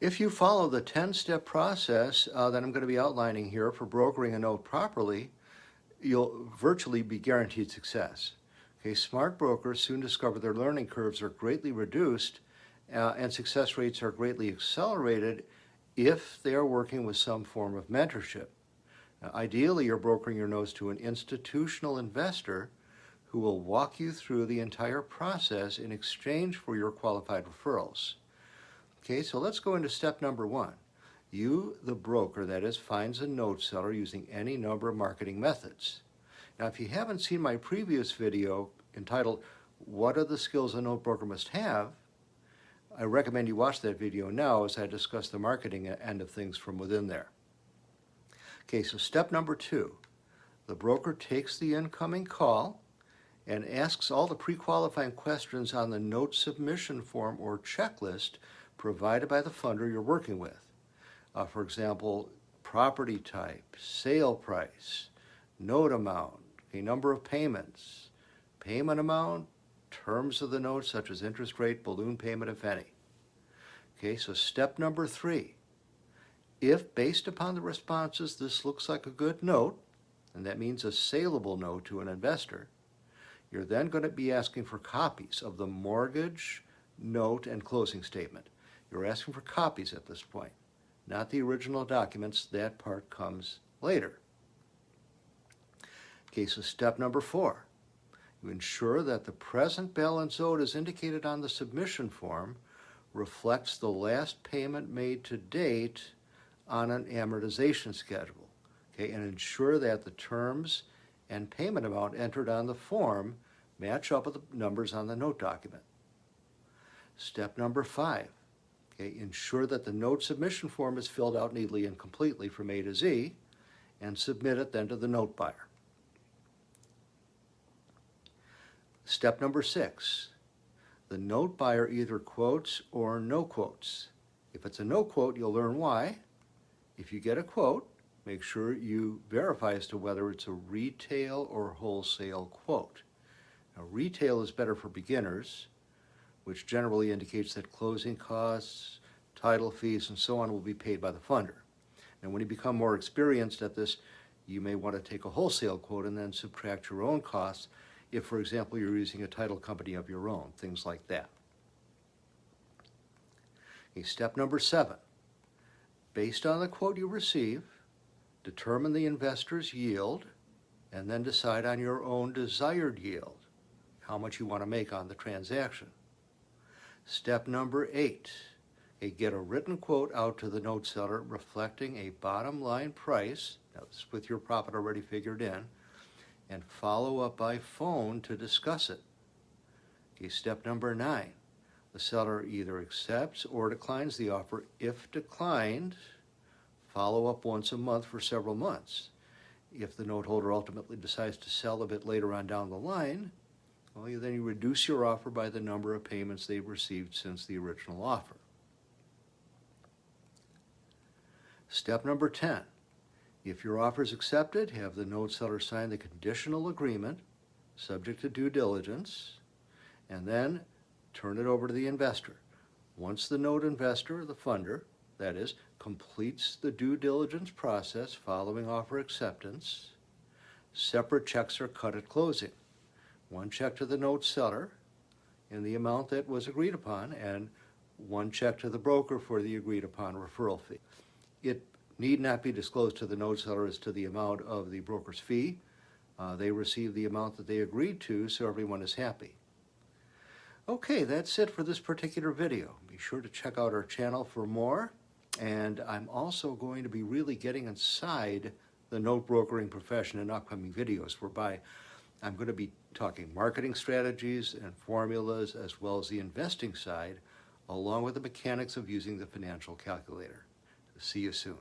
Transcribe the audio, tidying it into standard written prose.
If you follow the 10-step process that I'm going to be outlining here for brokering a note properly, you'll virtually be guaranteed success. Okay, smart brokers soon discover their learning curves are greatly reduced and success rates are greatly accelerated if they are working with some form of mentorship. Now, ideally, you're brokering your notes to an institutional investor who will walk you through the entire process in exchange for your qualified referrals. Okay, so let's go into step number one. You, the broker, that is, finds a note seller using any number of marketing methods. Now, if you haven't seen my previous video entitled, What are the Skills a Note Broker Must Have? I recommend you watch that video now as I discuss the marketing end of things from within there. Okay, so step number two. The broker takes the incoming call and asks all the pre-qualifying questions on the note submission form or checklist provided by the funder you're working with. For example, property type, sale price, note amount, a number of payments, payment amount, terms of the note such as interest rate, balloon payment, if any. Okay, so step number three. If, based upon the responses, this looks like a good note, and that means a saleable note to an investor, you're then going to be asking for copies of the mortgage, note, and closing statement. You're asking for copies at this point, not the original documents. That part comes later. Okay, so step number four. You ensure that the present balance owed as indicated on the submission form reflects the last payment made to date on an amortization schedule. Okay, and ensure that the terms and payment amount entered on the form match up with the numbers on the note document. Step number five. Okay, ensure that the note submission form is filled out neatly and completely from A to Z and submit it then to the note buyer. Step number six. The note buyer either quotes or no quotes. If it's a no quote, you'll learn why. If you get a quote, make sure you verify as to whether it's a retail or wholesale quote. Now, retail is better for beginners, which generally indicates that closing costs, title fees, and so on will be paid by the funder. And when you become more experienced at this, you may want to take a wholesale quote and then subtract your own costs if, for example, you're using a title company of your own, things like that. Okay, step number seven. Based on the quote you receive, determine the investor's yield and then decide on your own desired yield, how much you want to make on the transaction. Step number eight. Get a written quote out to the note seller reflecting a bottom line price, that's with your profit already figured in, and follow up by phone to discuss it. Okay, step number nine. The seller either accepts or declines the offer. If declined, follow up once a month for several months. If the note holder ultimately decides to sell a bit later on down the line, well, then you reduce your offer by the number of payments they've received since the original offer. Step number 10. If your offer is accepted, have the note seller sign the conditional agreement, subject to due diligence, and then turn it over to the investor. Once the note investor, the funder, that is, completes the due diligence process following offer acceptance, separate checks are cut at closing. One check to the note seller in the amount that was agreed upon, and one check to the broker for the agreed upon referral fee. It need not be disclosed to the note seller as to the amount of the broker's fee. They receive the amount that they agreed to, so everyone is happy. Okay, that's it for this particular video. Be sure to check out our channel for more, and I'm also going to be really getting inside the note brokering profession in upcoming videos, whereby I'm going to be talking marketing strategies and formulas as well as the investing side, along with the mechanics of using the financial calculator. See you soon.